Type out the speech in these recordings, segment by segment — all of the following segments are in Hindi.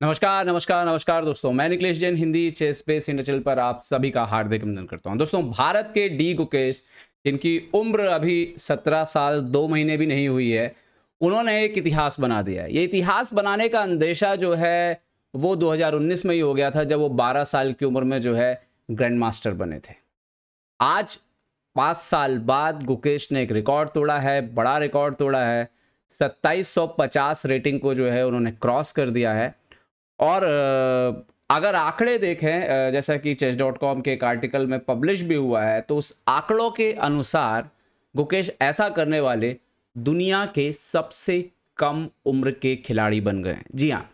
नमस्कार नमस्कार नमस्कार दोस्तों, मैं Nikhilesh Jain Hindi chess space India channel पर आप सभी का हार्दिक अभिनंदन करता हूं। दोस्तों, भारत के डी गुकेश, जिनकी उम्र अभी 17 साल 2 महीने भी नहीं हुई है, उन्होंने एक इतिहास बना दिया है। ये इतिहास बनाने का अंदेशा जो है वो 2019 में ही हो गया था, जब वो 12 साल की उम्र में जो है ग्रैंड मास्टर बने थे। आज 5 साल बाद गुकेश ने एक रिकॉर्ड तोड़ा है, बड़ा रिकॉर्ड तोड़ा है। 2750 रेटिंग को जो है उन्होंने क्रॉस कर दिया है। और अगर आंकड़े देखें, जैसा कि chess.com के एक आर्टिकल में पब्लिश भी हुआ है, तो उस आंकड़ों के अनुसार गुकेश ऐसा करने वाले दुनिया के सबसे कम उम्र के खिलाड़ी बन गए हैं। जी हाँ,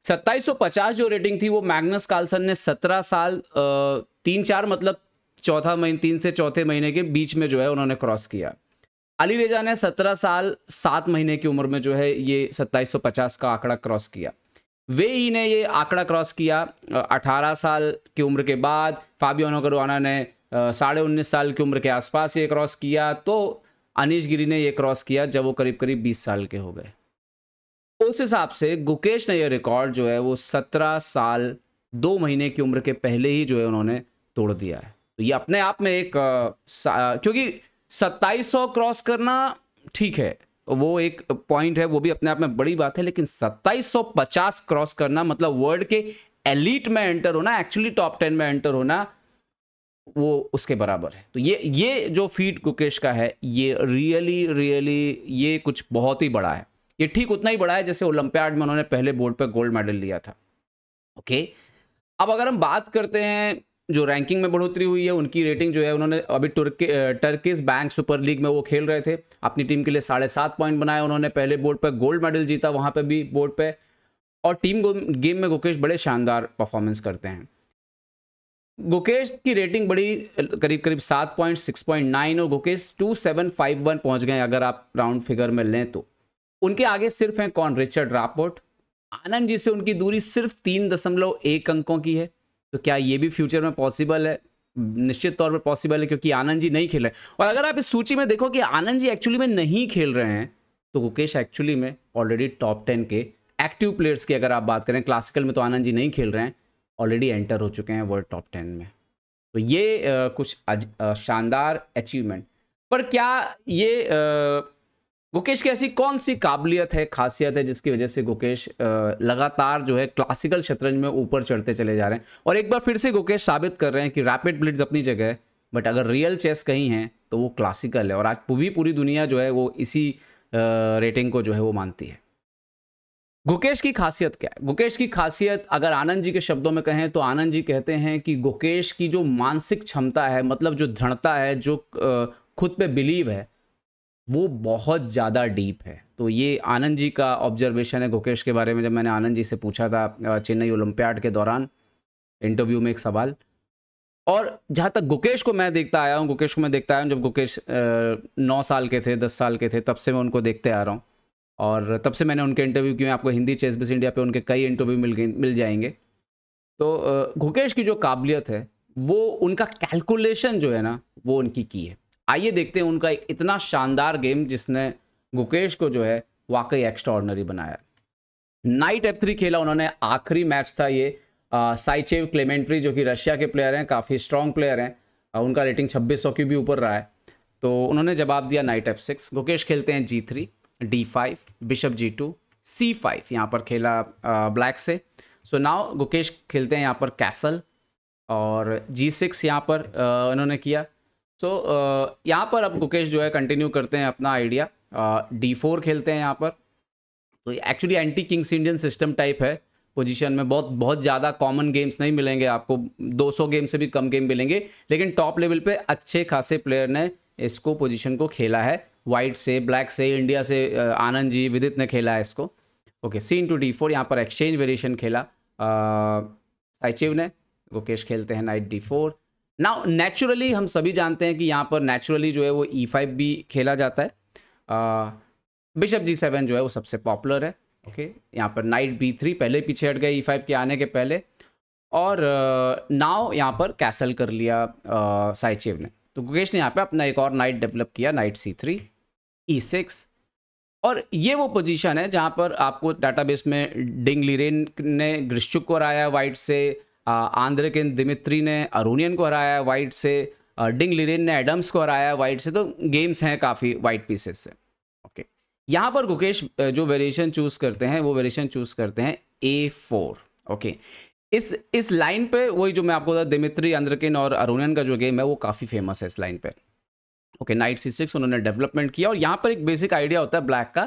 2750 जो रेटिंग थी वो मैग्नस कार्लसन ने 17 साल 3-4 मतलब चौथा महीने 3 से चौथे महीने के बीच में जो है उन्होंने क्रॉस किया। अली रेजा ने 17 साल 7 महीने की उम्र में जो है ये 2750 का आंकड़ा क्रॉस किया। वे ही ने ये आंकड़ा क्रॉस किया 18 साल की उम्र के बाद। फाबियानो कैरुआना ने 19.5 साल की उम्र के आसपास ये क्रॉस किया। तो अनीश गिरी ने ये क्रॉस किया जब वो करीब करीब 20 साल के हो गए। उस हिसाब से गुकेश ने ये रिकॉर्ड जो है वो 17 साल 2 महीने की उम्र के पहले ही जो है उन्होंने तोड़ दिया है। तो ये अपने आप में एक क्योंकि 2700 क्रॉस करना ठीक है, वो एक पॉइंट है, वो भी अपने आप में बड़ी बात है, लेकिन 2750 क्रॉस करना मतलब वर्ल्ड के एलीट में एंटर होना, एक्चुअली टॉप 10 में एंटर होना, वो उसके बराबर है। तो ये जो फीट गुकेश का है, ये रियली ये कुछ बहुत ही बड़ा है। ये ठीक उतना ही बड़ा है जैसे ओलंपियाड में उन्होंने पहले बोर्ड पर गोल्ड मेडल लिया था। ओके, अब अगर हम बात करते हैं जो रैंकिंग में बढ़ोतरी हुई है, उनकी रेटिंग जो है, उन्होंने अभी टर्किश बैंक सुपर लीग में वो खेल रहे थे, अपनी टीम के लिए 7.5 पॉइंट बनाए उन्होंने, पहले बोर्ड पर गोल्ड मेडल जीता वहां पे भी बोर्ड पे। और टीम गेम में गुकेश बड़े शानदार परफॉर्मेंस करते हैं। गुकेश की रेटिंग बड़ी करीब करीब 7.6.9 और गुकेश 2751 पहुंच गए अगर आप राउंड फिगर में लें तो। उनके आगे सिर्फ हैं कौन? रिचर्ड रापोर्ट। आनंद जी से उनकी दूरी सिर्फ 3.1 अंकों की है। तो क्या ये भी फ्यूचर में पॉसिबल है? निश्चित तौर पर पॉसिबल है, क्योंकि आनंद जी नहीं खेल रहे हैं। और अगर आप इस सूची में देखो कि आनंद जी एक्चुअली में नहीं खेल रहे हैं, तो गुकेश एक्चुअली में ऑलरेडी टॉप 10 के एक्टिव प्लेयर्स की अगर आप बात करें, क्लासिकल में तो आनंद जी नहीं खेल रहे हैं, ऑलरेडी एंटर हो चुके हैं वर्ल्ड टॉप 10 में। तो ये कुछ शानदार अचीवमेंट। पर क्या ये गुकेश की ऐसी कौन सी काबिलियत है, खासियत है, जिसकी वजह से गुकेश लगातार जो है क्लासिकल शतरंज में ऊपर चढ़ते चले जा रहे हैं? और एक बार फिर से गुकेश साबित कर रहे हैं कि रैपिड ब्लिट्ज अपनी जगह है, बट अगर रियल चेस कहीं है तो वो क्लासिकल है। और आज पूरी दुनिया जो है वो इसी रेटिंग को जो है वो मानती है। गुकेश की खासियत क्या है? गुकेश की खासियत अगर आनंद जी के शब्दों में कहें तो आनंद जी कहते हैं कि गुकेश की जो मानसिक क्षमता है, मतलब जो दृढ़ता है, जो खुद पे बिलीव है, वो बहुत ज़्यादा डीप है। तो ये आनंद जी का ऑब्जर्वेशन है गुकेश के बारे में। जब मैंने आनंद जी से पूछा था चेन्नई ओलंपियाड के दौरान इंटरव्यू में एक सवाल, और जहाँ तक गुकेश को मैं देखता आया हूँ, गुकेश को मैं देखता आया हूँ जब गुकेश 9 साल के थे, 10 साल के थे, तब से मैं उनको देखते आ रहा हूँ। और तब से मैंने उनके इंटरव्यू किए। आपको हिंदी चेस बेस इंडिया पे उनके कई इंटरव्यू मिल जाएंगे। तो गुकेश की जो काबिलियत है, वो उनका कैलकुलेशन जो है ना, वो उनकी की है। आइए देखते हैं उनका एक इतना शानदार गेम जिसने गुकेश को जो है वाकई एक्स्ट्राऑर्डिनरी बनाया। नाइट F3 खेला उन्होंने, आखिरी मैच था ये। साइचेव क्लेमेंट्री जो कि रशिया के प्लेयर हैं, काफ़ी स्ट्रॉन्ग प्लेयर हैं, उनका रेटिंग 2600 की भी ऊपर रहा है। तो उन्होंने जवाब दिया नाइट F6। गुकेश खेलते हैं G3, D5, bishop G2, C5 यहाँ पर खेला ब्लैक से। सो नाउ गुकेश खेलते हैं यहाँ पर कैसल, और G6 यहाँ पर उन्होंने किया। सो यहाँ पर अब गुकेश जो है कंटिन्यू करते हैं अपना आइडिया। D4 खेलते हैं यहाँ पर। तो actually anti Kings Indian system type है पोजीशन में। बहुत ज़्यादा कॉमन गेम्स नहीं मिलेंगे आपको, 200 गेम से भी कम गेम मिलेंगे, लेकिन टॉप लेवल पे अच्छे खासे प्लेयर ने इसको पोजीशन को खेला है। वाइट से, ब्लैक से, इंडिया से आनंद जी, विदित ने खेला है इसको। ओके, C/D4 यहाँ पर एक्सचेंज वेरिएशन खेला साइचेव ने। गुकेश खेलते हैं नाइट D4। नाउ नेचुरली हम सभी जानते हैं कि यहाँ पर नेचुरली जो है वो E5 भी खेला जाता है। बिशप G7 जो है वो सबसे पॉपुलर है। ओके, यहाँ पर नाइट B3 पहले पीछे हट गए E5 के आने के पहले। और नाउ यहाँ पर कैसल कर लिया साइचेव ने। तो गुकेश ने यहाँ पे अपना एक और नाइट डेवलप किया, नाइट C3, E6। और ये वो पोजीशन है जहां पर आपको डाटाबेस में डिंग लीरेन ने ग्रिश्चुक को हराया वाइट से, आंद्रेकिन दिमित्री ने अरूनियन को हराया वाइट से, डिंग लीरेन ने एडम्स को हराया वाइट से। तो गेम्स हैं काफ़ी वाइट पीसेस से। ओके, यहाँ पर गुकेश जो वेरिएशन चूज करते हैं वो वेरिएशन चूज करते हैं A4। ओके, इस लाइन पे वही जो मैं आपको बता, दिमित्री, आंद्रेकिन और अरूनियन का जो गेम है वो काफ़ी फेमस है इस लाइन पे। ओके, नाइट C6 उन्होंने डेवलपमेंट किया। और यहाँ पर एक बेसिक आइडिया होता है ब्लैक का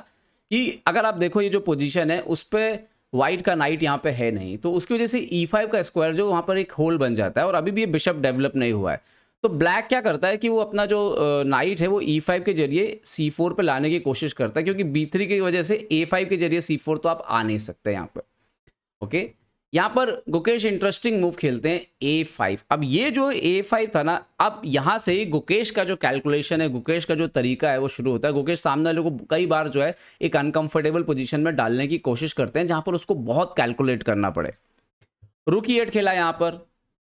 कि अगर आप देखो ये जो पोजीशन है उस पर वाइट का नाइट यहाँ पे है नहीं, तो उसकी वजह से E5 का स्क्वायर जो वहाँ पर एक होल बन जाता है और अभी भी ये बिशप डेवलप नहीं हुआ है। तो ब्लैक क्या करता है कि वो अपना जो नाइट है वो E5 के जरिए C4 पे लाने की कोशिश करता है, क्योंकि B3 की वजह से A5 के जरिए C4 तो आप आ नहीं सकते यहाँ पर। ओके, यहाँ पर गुकेश इंटरेस्टिंग मूव खेलते हैं A5। अब ये जो A5 था ना, अब यहाँ से ही गुकेश का जो कैलकुलेशन है, गुकेश का जो तरीका है वो शुरू होता है। गुकेश सामने वाले को कई बार जो है एक अनकंफर्टेबल पोजीशन में डालने की कोशिश करते हैं जहाँ पर उसको बहुत कैलकुलेट करना पड़े। रुक E8 खेला यहाँ पर।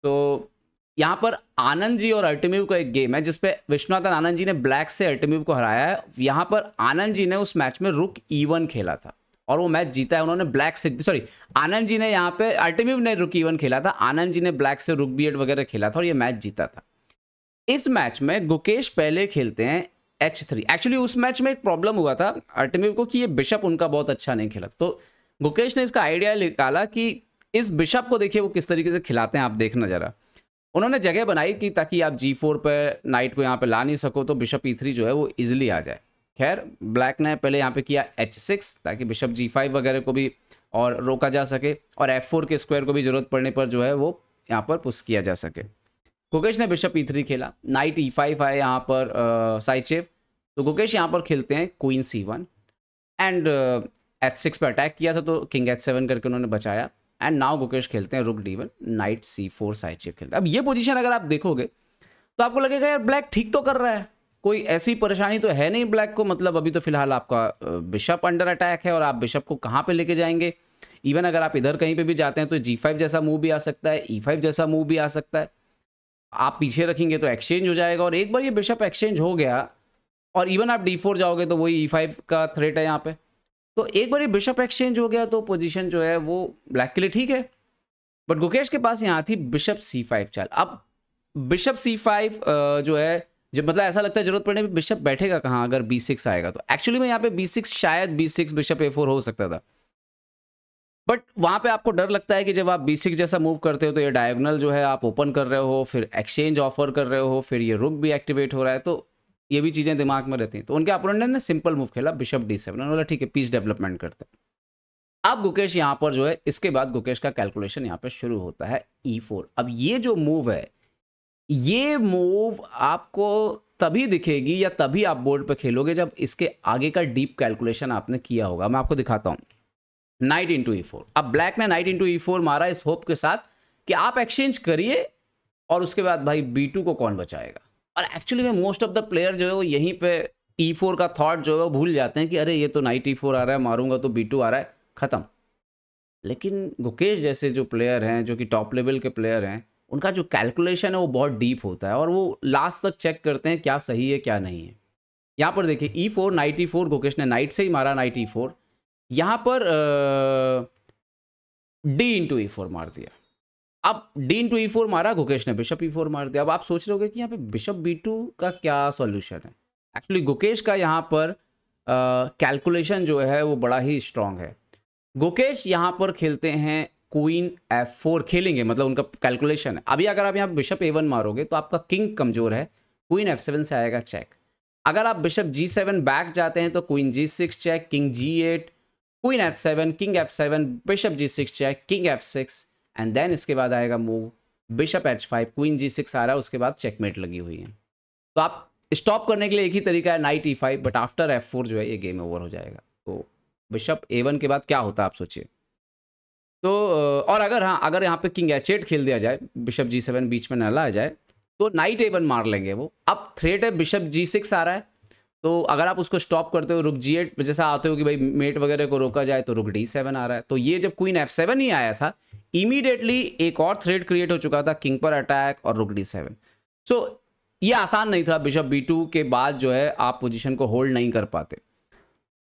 तो यहाँ पर आनंद जी और अर्टिम्यू का एक गेम है जिसपे विश्वनाथन आनंद जी ने ब्लैक से अर्टिम्यू को हराया है। यहाँ पर आनंद जी ने उस मैच में रुक E1 खेला था और वो मैच जीता है उन्होंने ब्लैक से। सॉरी, आनंद जी ने यहाँ पे, अर्टिम्यू ने रुक E1 खेला था, आनंद जी ने ब्लैक से रुक B8 वगैरह खेला था और ये मैच जीता था। इस मैच में गुकेश पहले खेलते हैं H3। एक्चुअली उस मैच में एक प्रॉब्लम हुआ था अर्टिम्यू को कि ये बिशप उनका बहुत अच्छा नहीं खेला, तो गुकेश ने इसका आइडिया निकाला कि इस बिशप को देखिए वो किस तरीके से खिलाते हैं, आप देखना जरा। उन्होंने जगह बनाई कि ताकि आप G4 पर नाइट को यहाँ पे ला नहीं सको, तो बिशप E3 जो है वो इजिली आ जाए। खैर, ब्लैक ने पहले यहाँ पे किया H6 ताकि बिशप G5 वगैरह को भी और रोका जा सके और F4 के स्क्वायर को भी जरूरत पड़ने पर जो है वो यहाँ पर पुश किया जा सके। गुकेश ने बिशप E3 खेला, नाइट E5 आए यहाँ पर साइचेव, तो गुकेश यहाँ पर खेलते हैं क्वीन C1 एंड H6 पर अटैक किया था तो किंग H7 करके उन्होंने बचाया। एंड नाउ गुकेश खेलते हैं रुक D1, नाइट C4 साइचेव खेलते हैं। अब ये पोजीशन अगर आप देखोगे तो आपको लगेगा यार ब्लैक ठीक तो कर रहा है, कोई ऐसी परेशानी तो है नहीं ब्लैक को, मतलब अभी तो फिलहाल आपका बिशप अंडर अटैक है और आप बिशप को कहाँ पे लेके जाएंगे। इवन अगर आप इधर कहीं पे भी जाते हैं तो G5 जैसा मूव भी आ सकता है, E5 जैसा मूव भी आ सकता है, आप पीछे रखेंगे तो एक्सचेंज हो जाएगा। और एक बार ये बिशप एक्सचेंज हो गया और इवन आप D4 जाओगे तो वही E5 का थ्रेट है यहाँ पे, तो एक बार ये बिशप एक्सचेंज हो गया तो पोजीशन जो है वो ब्लैक के लिए ठीक है। बट गुकेश के पास यहाँ थी बिशप C5 चाल। अब बिशप C5 जो है, जब मतलब ऐसा लगता है जरूरत पड़ने पे बिशप बैठेगा कहाँ अगर B6 आएगा, तो एक्चुअली में यहाँ पे B6 शायद B6 बिशप A4 हो सकता था। बट वहाँ पे आपको डर लगता है कि जब आप B6 जैसा मूव करते हो तो ये डायगोनल जो है आप ओपन कर रहे हो, फिर एक्सचेंज ऑफर कर रहे हो, फिर ये रुक भी एक्टिवेट हो रहा है, तो ये भी चीज़ें दिमाग में रहती हैं। तो उनके अपोनेंट ने सिंपल मूव खेला बिशप D7, उन्होंने बोला ठीक है पीस डेवलपमेंट करते हैं। अब गुकेश यहाँ पर जो है, इसके बाद गुकेश का कैलकुलेशन यहाँ पे शुरू होता है E4। अब ये जो मूव है, ये मूव आपको तभी दिखेगी या तभी आप बोर्ड पे खेलोगे जब इसके आगे का डीप कैलकुलेशन आपने किया होगा। मैं आपको दिखाता हूँ। Night into E4। अब ब्लैक ने नाइट इंटू E4 मारा इस होप के साथ कि आप एक्सचेंज करिए और उसके बाद भाई B2 को कौन बचाएगा। और एक्चुअली में मोस्ट ऑफ द प्लेयर जो है वो यहीं पे E4 का थॉट जो है वो भूल जाते हैं कि अरे ये तो नाइट E4 आ रहा है, मारूंगा तो B2 आ रहा है, खत्म। लेकिन गुकेश जैसे जो प्लेयर हैं, जो कि टॉप लेवल के प्लेयर हैं, उनका जो कैलकुलेशन है वो बहुत डीप होता है और वो लास्ट तक चेक करते हैं क्या सही है क्या नहीं है। यहाँ पर देखिए E4 नाइट E4, गुकेश ने नाइट से ही मारा नाइट E4। यहाँ पर D इंटू E4 मार दिया। अब D इंटू E4 मारा, गुकेश ने बिशप E4 मार दिया। अब आप सोच रहे होगे कि यहाँ पे बिशप B2 का क्या सॉल्यूशन है। एक्चुअली गुकेश का यहाँ पर कैलकुलेशन जो है वो बड़ा ही स्ट्रांग है। गुकेश यहाँ पर खेलते हैं क्वीन F4 खेलेंगे, मतलब उनका कैलकुलेशन है। अभी अगर आप यहाँ बिशप A1 मारोगे तो आपका किंग कमजोर है, क्वीन F7 से आएगा चेक। अगर आप बिशप G7 बैक जाते हैं तो queen G6 check, king G8, queen H7, king F7, bishop G6 check, king F6 and then इसके बाद आएगा move bishop H5, queen G6 आ रहा है, उसके बाद चेकमेट लगी हुई है। तो आप स्टॉप करने के लिए एक ही तरीका है night E5, but after F4 जो है ये गेम ओवर हो जाएगा। तो बिशप A1 के बाद क्या होता है आप सोचिए। तो और अगर यहाँ पे किंग H8 खेल दिया जाए, बिशप G7 बीच में न ला जाए, तो नाइट A1 मार लेंगे वो। अब थ्रेट है बिशप G6 आ रहा है, तो अगर आप उसको स्टॉप करते हो रुक G8 जैसा आते हो कि भाई मेट वगैरह को रोका जाए, तो रुक D7 आ रहा है। तो ये जब क्वीन F7 ही आया था, इमीडिएटली एक और थ्रेट क्रिएट हो चुका था, किंग पर अटैक और रुक D7। सो ये आसान नहीं था, बिशप B2 के बाद जो है आप पोजीशन को होल्ड नहीं कर पाते।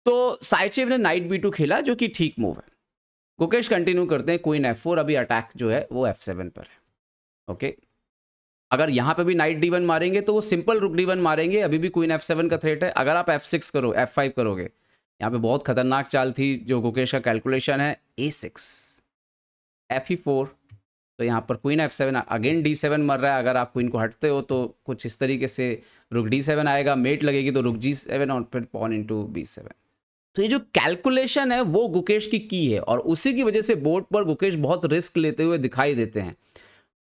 तो साइचेव ने नाइट B2 खेला जो कि ठीक मूव है। गुकेश कंटिन्यू करते हैं, क्वीन F4, अभी अटैक जो है वो F7 पर है। ओके, अगर यहाँ पे भी नाइट D1 मारेंगे तो वो सिंपल रुक D1 मारेंगे, अभी भी क्वीन F7 का थ्रेट है। अगर आप F6 करो, F5 करोगे, यहाँ पे बहुत खतरनाक चाल थी जो गुकेश का कैलकुलेशन है, A6 Fe4, तो यहाँ पर क्वीन F7, अगेन D7 मर रहा है। अगर आप क्वीन को हटते हो तो कुछ इस तरीके से रुक D7 आएगा, मेट लगेगी तो रुक G7 और फिर पॉन इनटू B7। तो ये जो कैलकुलेशन है वो गुकेश की है, और उसी की वजह से बोर्ड पर गुकेश बहुत रिस्क लेते हुए दिखाई देते हैं।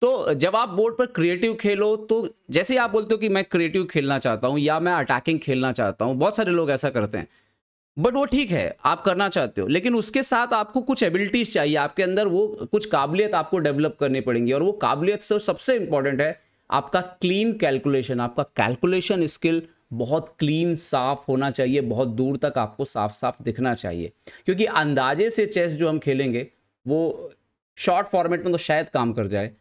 तो जब आप बोर्ड पर क्रिएटिव खेलो, तो जैसे आप बोलते हो कि मैं क्रिएटिव खेलना चाहता हूं या मैं अटैकिंग खेलना चाहता हूं, बहुत सारे लोग ऐसा करते हैं, बट वो ठीक है, आप करना चाहते हो, लेकिन उसके साथ आपको कुछ एबिलिटीज चाहिए, आपके अंदर वो कुछ काबिलियत आपको डेवलप करनी पड़ेंगी। और वो काबिलियत से सबसे इंपॉर्टेंट है आपका क्लीन कैलकुलेशन। आपका कैलकुलेशन स्किल बहुत क्लीन, साफ होना चाहिए, बहुत दूर तक आपको साफ साफ दिखना चाहिए, क्योंकि अंदाजे से चेस जो हम खेलेंगे वो शॉर्ट फॉर्मेट में तो शायद काम कर जाए,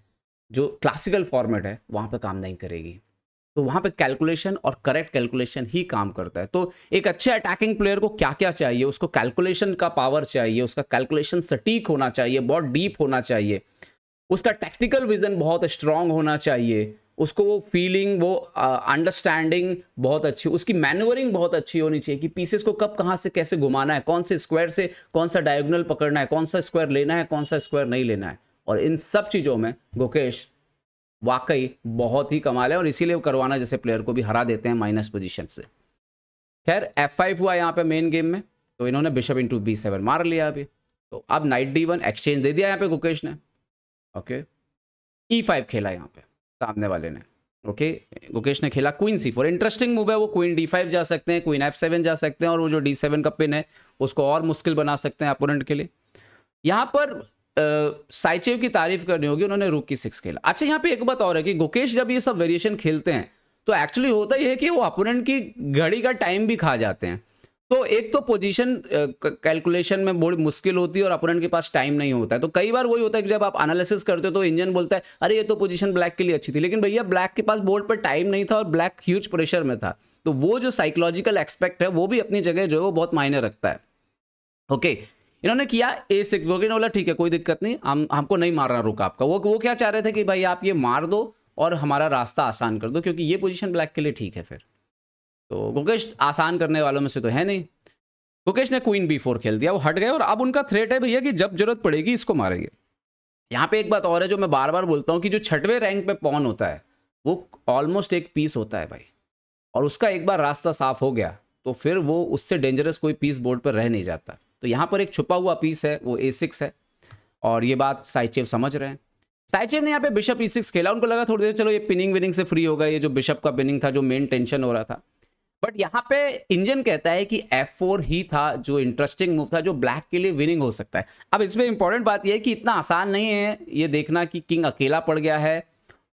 जो क्लासिकल फॉर्मेट है वहां पे काम नहीं करेगी। तो वहां पे कैलकुलेशन और करेक्ट कैलकुलेशन ही काम करता है। तो एक अच्छे अटैकिंग प्लेयर को क्या क्या चाहिए, उसको कैलकुलेशन का पावर चाहिए, उसका कैलकुलेशन सटीक होना चाहिए, बहुत डीप होना चाहिए, उसका टेक्निकल विजन बहुत स्ट्रांग होना चाहिए, उसको वो फीलिंग, वो अंडरस्टैंडिंग बहुत अच्छी, उसकी मैनूवरिंग बहुत अच्छी होनी चाहिए कि पीसेस को कब कहां से कैसे घुमाना है, कौन से स्क्वायर से कौन सा डायगोनल पकड़ना है, कौन सा स्क्वायर लेना है, कौन सा स्क्वायर नहीं लेना है। और इन सब चीज़ों में गुकेश वाकई बहुत ही कमाल है, और इसीलिए वो करवाना जैसे प्लेयर को भी हरा देते हैं माइनस पोजीशन से। खैर F5 हुआ यहाँ पे मेन गेम में, तो इन्होंने बिशप इंटू B7 मार लिया अभी। तो अब नाइट D1 एक्सचेंज दे दिया यहाँ पे गुकेश ने। ओके, E5 खेला यहाँ पे सामने वाले ने। ओके, गुकेश ने खेला क्वीन C4, इंटरेस्टिंग मूव है वो। क्वीन D5 जा सकते हैं, क्वीन F7 जा सकते हैं, और वो जो D7 का पिन है उसको और मुश्किल बना सकते हैं अपोनेंट के लिए। यहाँ पर साइचेव की तारीफ करनी होगी, उन्होंने रूक की 6 खेला। अच्छा, यहाँ पे एक बात और है कि गुकेश जब ये सब वेरिएशन खेलते हैं तो एक्चुअली होता ही है कि वो अपोनेंट की घड़ी का टाइम भी खा जाते हैं। तो एक तो पोजीशन कैलकुलेशन में बड़ी मुश्किल होती है और अपोनेंट के पास टाइम नहीं होता है। तो कई बार वही होता है कि जब आप एनालिसिस करते हो तो इंजन बोलता है अरे ये तो पोजीशन ब्लैक के लिए अच्छी थी, लेकिन भैया ब्लैक के पास बोर्ड पर टाइम नहीं था और ब्लैक ह्यूज प्रेशर में था। तो वो जो साइकोलॉजिकल एक्सपेक्ट है वो भी अपनी जगह जो है वो बहुत मायने रखता है। ओके, इन्होंने किया A6, गोगे ने बोला ठीक है कोई दिक्कत नहीं, हमको नहीं मारना रुक आपका। वो क्या चाह रहे थे कि भाई आप ये मार दो और हमारा रास्ता आसान कर दो, क्योंकि ये पोजीशन ब्लैक के लिए ठीक है। फिर तो गुकेश आसान करने वालों में से तो है नहीं। गुकेश ने क्वीन B4 खेल दिया, वो हट गए, और अब उनका थ्रेट है भैया कि जब जरूरत पड़ेगी इसको मारेंगे। यहाँ पे एक बात और है जो मैं बार बार बोलता हूँ कि जो 6वें रैंक पे पॉन होता है वो ऑलमोस्ट एक पीस होता है भाई, और उसका एक बार रास्ता साफ हो गया तो फिर वो उससे डेंजरस कोई पीस बोर्ड पर रह नहीं जाता। तो यहाँ पर एक छुपा हुआ पीस है वो A6 है, और ये बात साइचेव समझ रहे हैं। साइचेव ने यहाँ पे बिशप E6 खेला, उनको लगा थोड़ी देर चलो ये पिनिंग विनिंग से फ्री होगा, ये जो बिशप का पिनिंग था जो मेन टेंशन हो रहा था। बट यहाँ पे इंजन कहता है कि F4 ही था जो इंटरेस्टिंग मूव था, जो ब्लैक के लिए विनिंग हो सकता है। अब इसमें इंपॉर्टेंट बात यह है कि इतना आसान नहीं है ये देखना कि किंग अकेला पड़ गया है,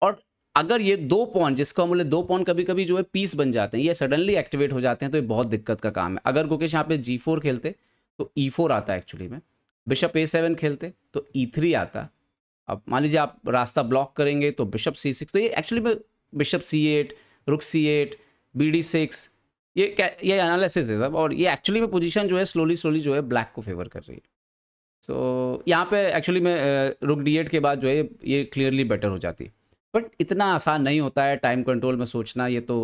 और अगर ये 2 पॉन, जिसको हम बोले 2 पॉन कभी कभी जो है पीस बन जाते हैं, ये सडनली एक्टिवेट हो जाते हैं, तो ये बहुत दिक्कत का काम है। अगर गुकेश यहाँ पे G4 खेलते तो E4 आता है एक्चुअली में, बिशप A7 खेलते तो E3 आता। अब मान लीजिए आप रास्ता ब्लॉक करेंगे तो बिशप C6, तो ये एक्चुअली में बिशप C8, रुक C8, BD6, ये एनालिसिस है सब, और ये एक्चुअली में पोजीशन जो है स्लोली जो है ब्लैक को फेवर कर रही है। सो यहाँ पे एक्चुअली में रुक D8 के बाद जो है ये क्लियरली बेटर हो जाती है, बट इतना आसान नहीं होता है टाइम कंट्रोल में सोचना। ये तो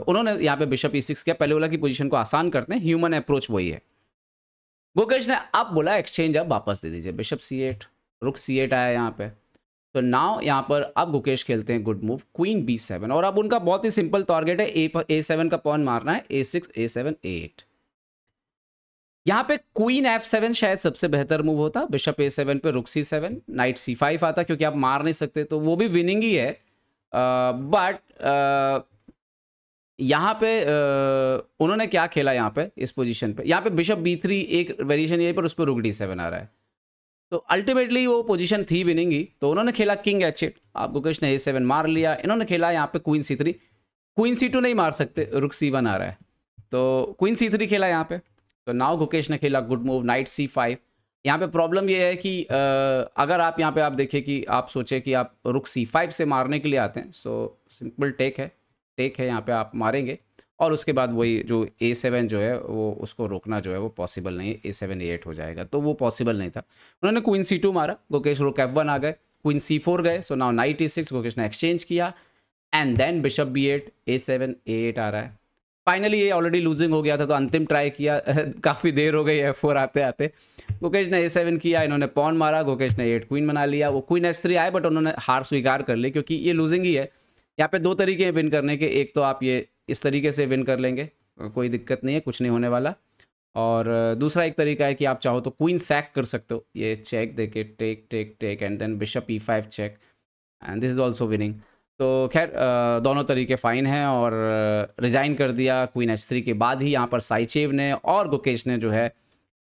उन्होंने यहाँ पे बिशप E6 किया, पहले बोला कि पोजीशन को आसान करते हैं, ह्यूमन अप्रोच वही है। गुकेश ने अब बोला एक्सचेंज अब वापस दे दीजिए, बिशप C8, रुक C8 आया यहाँ पे। तो नाउ यहाँ पर अब गुकेश खेलते हैं गुड मूव क्वीन B7, और अब उनका बहुत ही सिंपल टारगेट है A7 का पॉन मारना है, A6, A7, A8। यहाँ पे क्वीन F7 शायद सबसे बेहतर मूव होता, बिशप A7 पे रुक C7, नाइट C5 आता, क्योंकि आप मार नहीं सकते तो वो भी विनिंग ही है। बट यहाँ पे उन्होंने क्या खेला यहाँ पे इस पोजीशन पे, यहाँ पे बिशप B3 एक वेरिएशन यहीं पर, उस पर रुक D7 आ रहा है, तो अल्टीमेटली वो पोजीशन थी विनिंग ही। तो उन्होंने खेला किंग H8, आप गुकेश ने A7 मार लिया, इन्होंने खेला यहाँ पे क्वीन C3, क्वीन C2 नहीं मार सकते, रुक C1 आ रहा है, तो क्वीन C3 खेला यहाँ पे। तो नाउ गुकेश ने खेला गुड मूव नाइट C5। यहाँ पे प्रॉब्लम ये है कि अगर आप यहाँ पे आप देखिए कि आप सोचे कि आप रुक C5 से मारने के लिए आते हैं, सो सिंपल टेक है यहाँ पे आप मारेंगे, और उसके बाद वही जो A7 जो है वो उसको रोकना जो है वो पॉसिबल नहीं है, A7 A8 हो जाएगा, तो वो पॉसिबल नहीं था। उन्होंने क्वीन C2 मारा, गुकेश रुक F1 आ गए, क्वीन C4 गए, so now night E6, Gukesh ने एक्सचेंज किया and then bishop B8, A7 A8 आ रहा है। फाइनली ये ऑलरेडी लूजिंग हो गया था तो अंतिम ट्राई किया काफ़ी देर हो गई F4 आते आते, गुकेश ने A7 किया, इन्होंने पॉन मारा, गुकेश ने A8 क्वीन बना लिया, वो क्वीन H3 आए बट उन्होंने हार स्वीकार कर ली क्योंकि ये लूजिंग ही है। यहाँ पे दो तरीके हैं विन करने के, एक तो आप ये इस तरीके से विन कर लेंगे, कोई दिक्कत नहीं है, कुछ नहीं होने वाला, और दूसरा एक तरीका है कि आप चाहो तो क्वीन सैक कर सकते हो, ये चेक देके take take take and then bishop E5 check and this is also winning. तो खैर दोनों तरीके फ़ाइन हैं और रिज़ाइन कर दिया क्वीन H3 के बाद ही यहाँ पर साइचेव ने और गुकेश ने जो है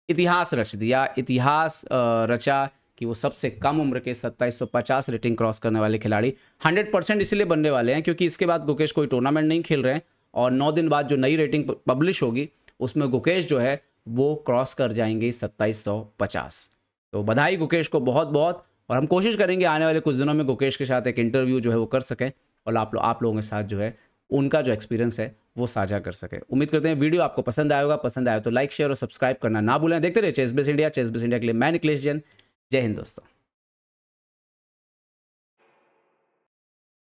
इतिहास रच दिया, इतिहास रचा कि वो सबसे कम उम्र के 2750 रेटिंग क्रॉस करने वाले खिलाड़ी 100% इसलिए बनने वाले हैं क्योंकि इसके बाद गुकेश कोई टूर्नामेंट नहीं खेल रहे हैं और 9 दिन बाद जो नई रेटिंग पब्लिश होगी उसमें गुकेश जो है वो क्रॉस कर जाएंगे 2750। तो बधाई गुकेश को बहुत बहुत, और हम कोशिश करेंगे आने वाले कुछ दिनों में गुकेश के साथ एक इंटरव्यू जो है वो कर सकें और आप लोगों के साथ जो है उनका जो एक्सपीरियंस है वो साझा कर सके। उम्मीद करते हैं वीडियो आपको पसंद आया होगा, पसंद आया तो लाइक शेयर और सब्सक्राइब करना ना भूलें। देखते रहिए चेस बेस इंडिया के लिए मैं निखिलेश जैन। जय हिंद दोस्तों।